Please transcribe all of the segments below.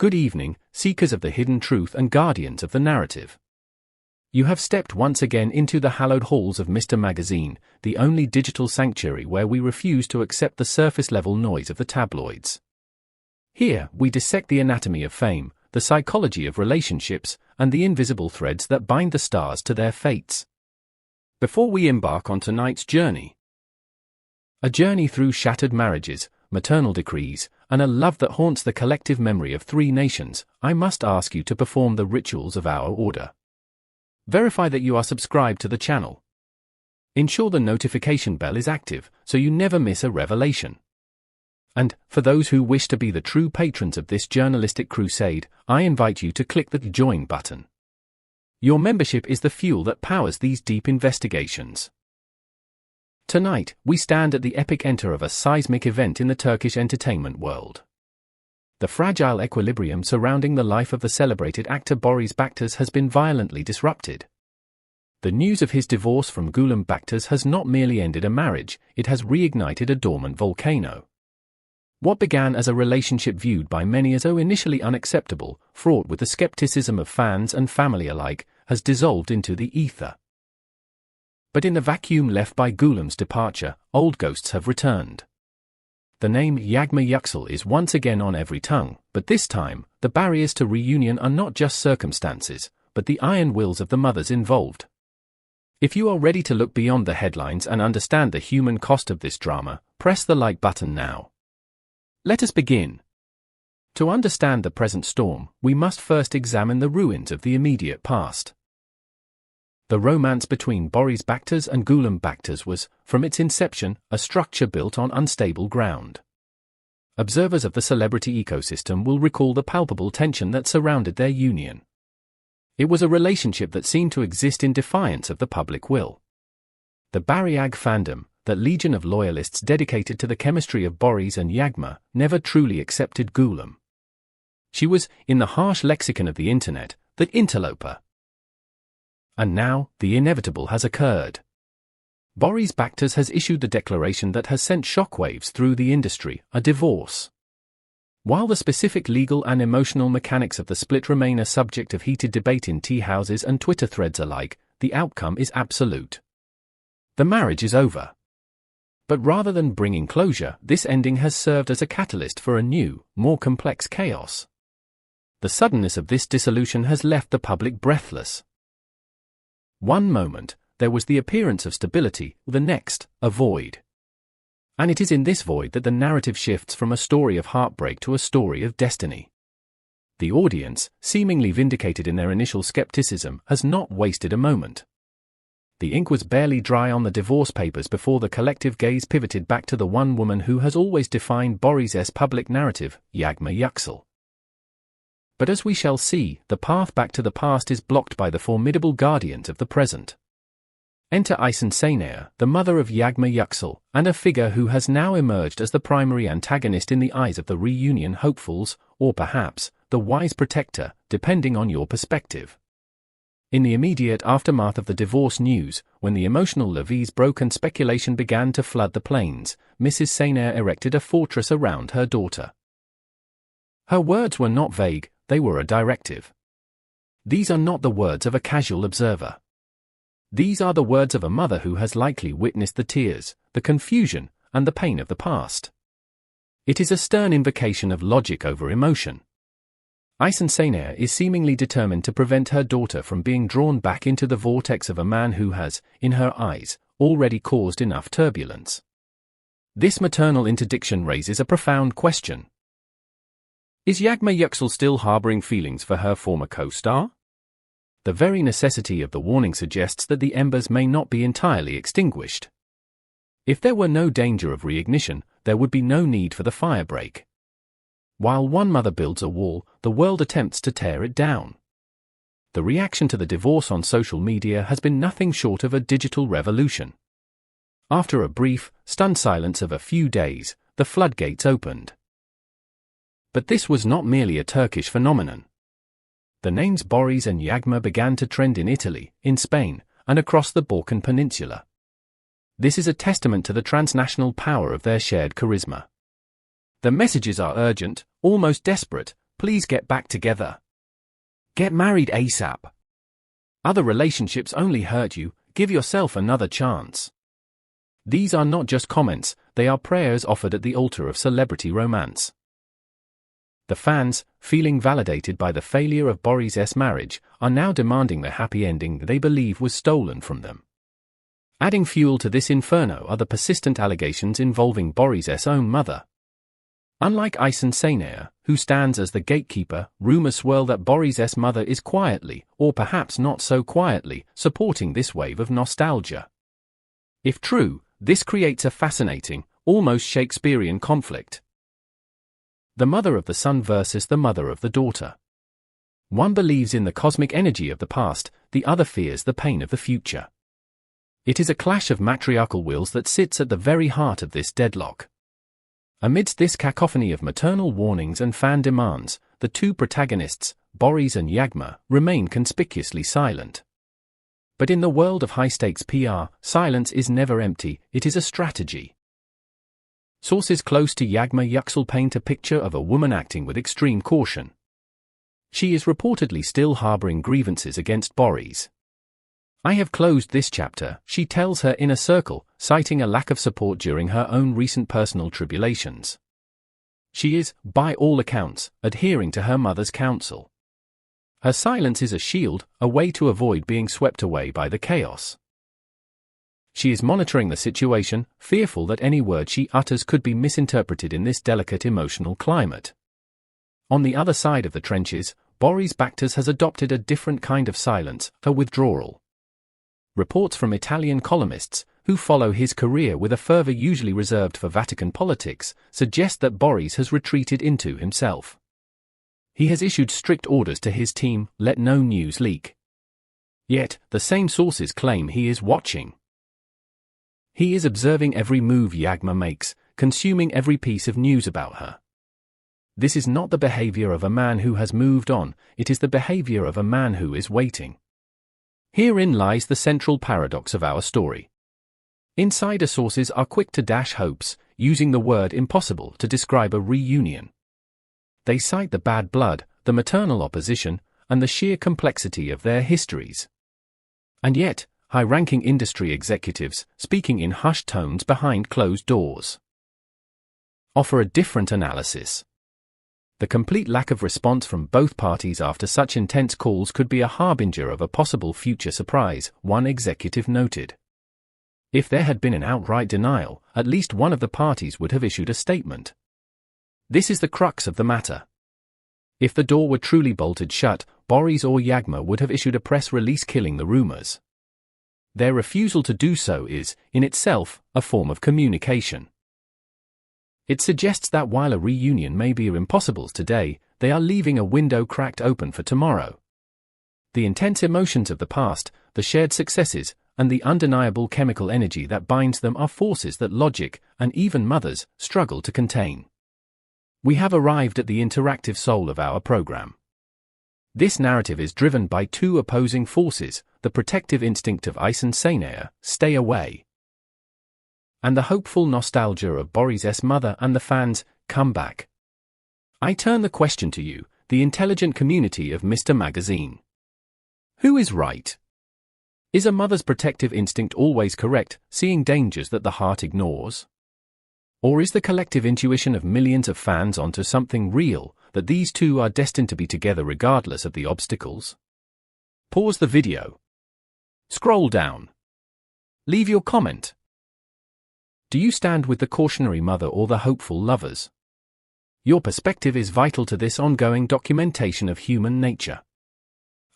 Good evening, seekers of the hidden truth and guardians of the narrative. You have stepped once again into the hallowed halls of Mr. Magazine, the only digital sanctuary where we refuse to accept the surface-level noise of the tabloids. Here, we dissect the anatomy of fame, the psychology of relationships, and the invisible threads that bind the stars to their fates. Before we embark on tonight's journey, a journey through shattered marriages, maternal decrees, and a love that haunts the collective memory of 3 nations, I must ask you to perform the rituals of our order. Verify that you are subscribed to the channel. Ensure the notification bell is active so you never miss a revelation. And, for those who wish to be the true patrons of this journalistic crusade, I invite you to click the Join button. Your membership is the fuel that powers these deep investigations. Tonight, we stand at the epic enter of a seismic event in the Turkish entertainment world. The fragile equilibrium surrounding the life of the celebrated actor Barış Baktaş has been violently disrupted. The news of his divorce from Gülüm Baktaş has not merely ended a marriage, it has reignited a dormant volcano. What began as a relationship viewed by many as initially unacceptable, fraught with the skepticism of fans and family alike, has dissolved into the ether. But in the vacuum left by Gülüm's departure, old ghosts have returned. The name Yağmur Yüksel is once again on every tongue, but this time, the barriers to reunion are not just circumstances, but the iron wills of the mothers involved. If you are ready to look beyond the headlines and understand the human cost of this drama, press the like button now. Let us begin. To understand the present storm, we must first examine the ruins of the immediate past. The romance between Barış Baktaş and Gülüm Baktaş was, from its inception, a structure built on unstable ground. Observers of the celebrity ecosystem will recall the palpable tension that surrounded their union. It was a relationship that seemed to exist in defiance of the public will. The Barış fandom, that legion of loyalists dedicated to the chemistry of Barış and Yağmur, never truly accepted Gülüm. She was, in the harsh lexicon of the internet, the interloper. And now, the inevitable has occurred. Barış Baktaş has issued the declaration that has sent shockwaves through the industry, a divorce. While the specific legal and emotional mechanics of the split remain a subject of heated debate in tea houses and Twitter threads alike, the outcome is absolute. The marriage is over. But rather than bringing closure, this ending has served as a catalyst for a new, more complex chaos. The suddenness of this dissolution has left the public breathless. One moment, there was the appearance of stability, the next, a void. And it is in this void that the narrative shifts from a story of heartbreak to a story of destiny. The audience, seemingly vindicated in their initial skepticism, has not wasted a moment. The ink was barely dry on the divorce papers before the collective gaze pivoted back to the one woman who has always defined Barış's public narrative, Yağmur Yüksel. But as we shall see, the path back to the past is blocked by the formidable guardians of the present. Enter Aysen Şener, the mother of Yağmur Yüksel, and a figure who has now emerged as the primary antagonist in the eyes of the reunion hopefuls, or perhaps, the wise protector, depending on your perspective. In the immediate aftermath of the divorce news, when the emotional levees broke and speculation began to flood the plains, Mrs. Şener erected a fortress around her daughter. Her words were not vague, they were a directive. These are not the words of a casual observer. These are the words of a mother who has likely witnessed the tears, the confusion, and the pain of the past. It is a stern invocation of logic over emotion. Aysen Şener is seemingly determined to prevent her daughter from being drawn back into the vortex of a man who has, in her eyes, already caused enough turbulence. This maternal interdiction raises a profound question. Is Yağmur Yüksel still harboring feelings for her former co-star? The very necessity of the warning suggests that the embers may not be entirely extinguished. If there were no danger of reignition, there would be no need for the firebreak. While one mother builds a wall, the world attempts to tear it down. The reaction to the divorce on social media has been nothing short of a digital revolution. After a brief, stunned silence of a few days, the floodgates opened. But this was not merely a Turkish phenomenon. The names Barış and Yağmur began to trend in Italy, in Spain, and across the Balkan Peninsula. This is a testament to the transnational power of their shared charisma. The messages are urgent, almost desperate, please get back together. Get married ASAP. Other relationships only hurt you, give yourself another chance. These are not just comments, they are prayers offered at the altar of celebrity romance. The fans, feeling validated by the failure of Boris's marriage, are now demanding the happy ending they believe was stolen from them. Adding fuel to this inferno are the persistent allegations involving Boris's own mother. Unlike Aysen Sayner, who stands as the gatekeeper, rumors swirl that Boris's mother is quietly, or perhaps not so quietly, supporting this wave of nostalgia. If true, this creates a fascinating, almost Shakespearean conflict. The mother of the son versus the mother of the daughter. One believes in the cosmic energy of the past, the other fears the pain of the future. It is a clash of matriarchal wills that sits at the very heart of this deadlock. Amidst this cacophony of maternal warnings and fan demands, the two protagonists, Boris and Yağmur, remain conspicuously silent. But in the world of high-stakes PR, silence is never empty, it is a strategy. Sources close to Yağmur Yüksel paint a picture of a woman acting with extreme caution. She is reportedly still harboring grievances against Boris. "I have closed this chapter," she tells her inner circle, citing a lack of support during her own recent personal tribulations. She is, by all accounts, adhering to her mother's counsel. Her silence is a shield, a way to avoid being swept away by the chaos. She is monitoring the situation, fearful that any word she utters could be misinterpreted in this delicate emotional climate. On the other side of the trenches, Barış Baktaş has adopted a different kind of silence, a withdrawal. Reports from Italian columnists, who follow his career with a fervor usually reserved for Vatican politics, suggest that Boris has retreated into himself. He has issued strict orders to his team, let no news leak. Yet, the same sources claim he is watching. He is observing every move Yağmur makes, consuming every piece of news about her. This is not the behavior of a man who has moved on, it is the behavior of a man who is waiting. Herein lies the central paradox of our story. Insider sources are quick to dash hopes, using the word impossible to describe a reunion. They cite the bad blood, the maternal opposition, and the sheer complexity of their histories. And yet, high-ranking industry executives, speaking in hushed tones behind closed doors, offer a different analysis. The complete lack of response from both parties after such intense calls could be a harbinger of a possible future surprise, one executive noted. If there had been an outright denial, at least one of the parties would have issued a statement. This is the crux of the matter. If the door were truly bolted shut, Boris or Yağmur would have issued a press release killing the rumors. Their refusal to do so is, in itself, a form of communication. It suggests that while a reunion may be impossible today, they are leaving a window cracked open for tomorrow. The intense emotions of the past, the shared successes, and the undeniable chemical energy that binds them are forces that logic, and even mothers, struggle to contain. We have arrived at the interactive soul of our program. This narrative is driven by two opposing forces, the protective instinct of Aysen Sayner, stay away, and the hopeful nostalgia of Boris's mother and the fans, come back. I turn the question to you, the intelligent community of Mr. Magazine. Who is right? Is a mother's protective instinct always correct, seeing dangers that the heart ignores? Or is the collective intuition of millions of fans onto something real, that these two are destined to be together regardless of the obstacles? Pause the video. Scroll down. Leave your comment. Do you stand with the cautionary mother or the hopeful lovers? Your perspective is vital to this ongoing documentation of human nature.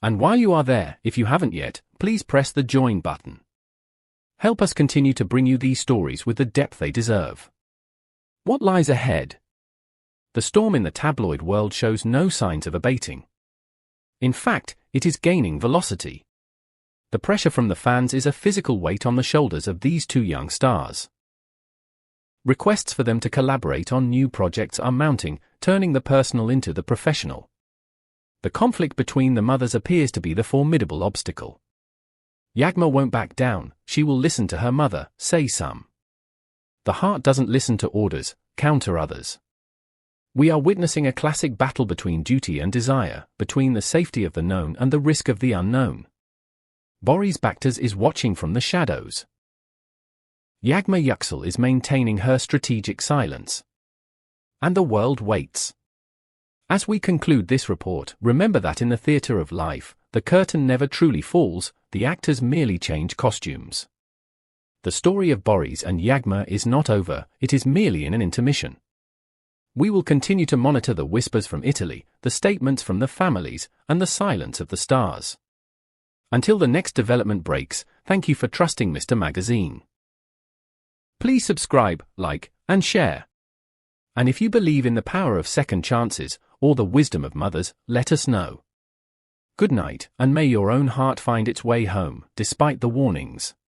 And while you are there, if you haven't yet, please press the join button. Help us continue to bring you these stories with the depth they deserve. What lies ahead? The storm in the tabloid world shows no signs of abating. In fact, it is gaining velocity. The pressure from the fans is a physical weight on the shoulders of these two young stars. Requests for them to collaborate on new projects are mounting, turning the personal into the professional. The conflict between the mothers appears to be the formidable obstacle. Yağmur won't back down, she will listen to her mother, say some. The heart doesn't listen to orders, counter others. We are witnessing a classic battle between duty and desire, between the safety of the known and the risk of the unknown. Barış Baktaş is watching from the shadows. Yağmur Yüksel is maintaining her strategic silence. And the world waits. As we conclude this report, remember that in the theater of life, the curtain never truly falls, the actors merely change costumes. The story of Barış and Yağmur is not over, it is merely in an intermission. We will continue to monitor the whispers from Italy, the statements from the families, and the silence of the stars. Until the next development breaks, thank you for trusting Mr. Magazine. Please subscribe, like, and share. And if you believe in the power of second chances, or the wisdom of mothers, let us know. Good night, and may your own heart find its way home, despite the warnings.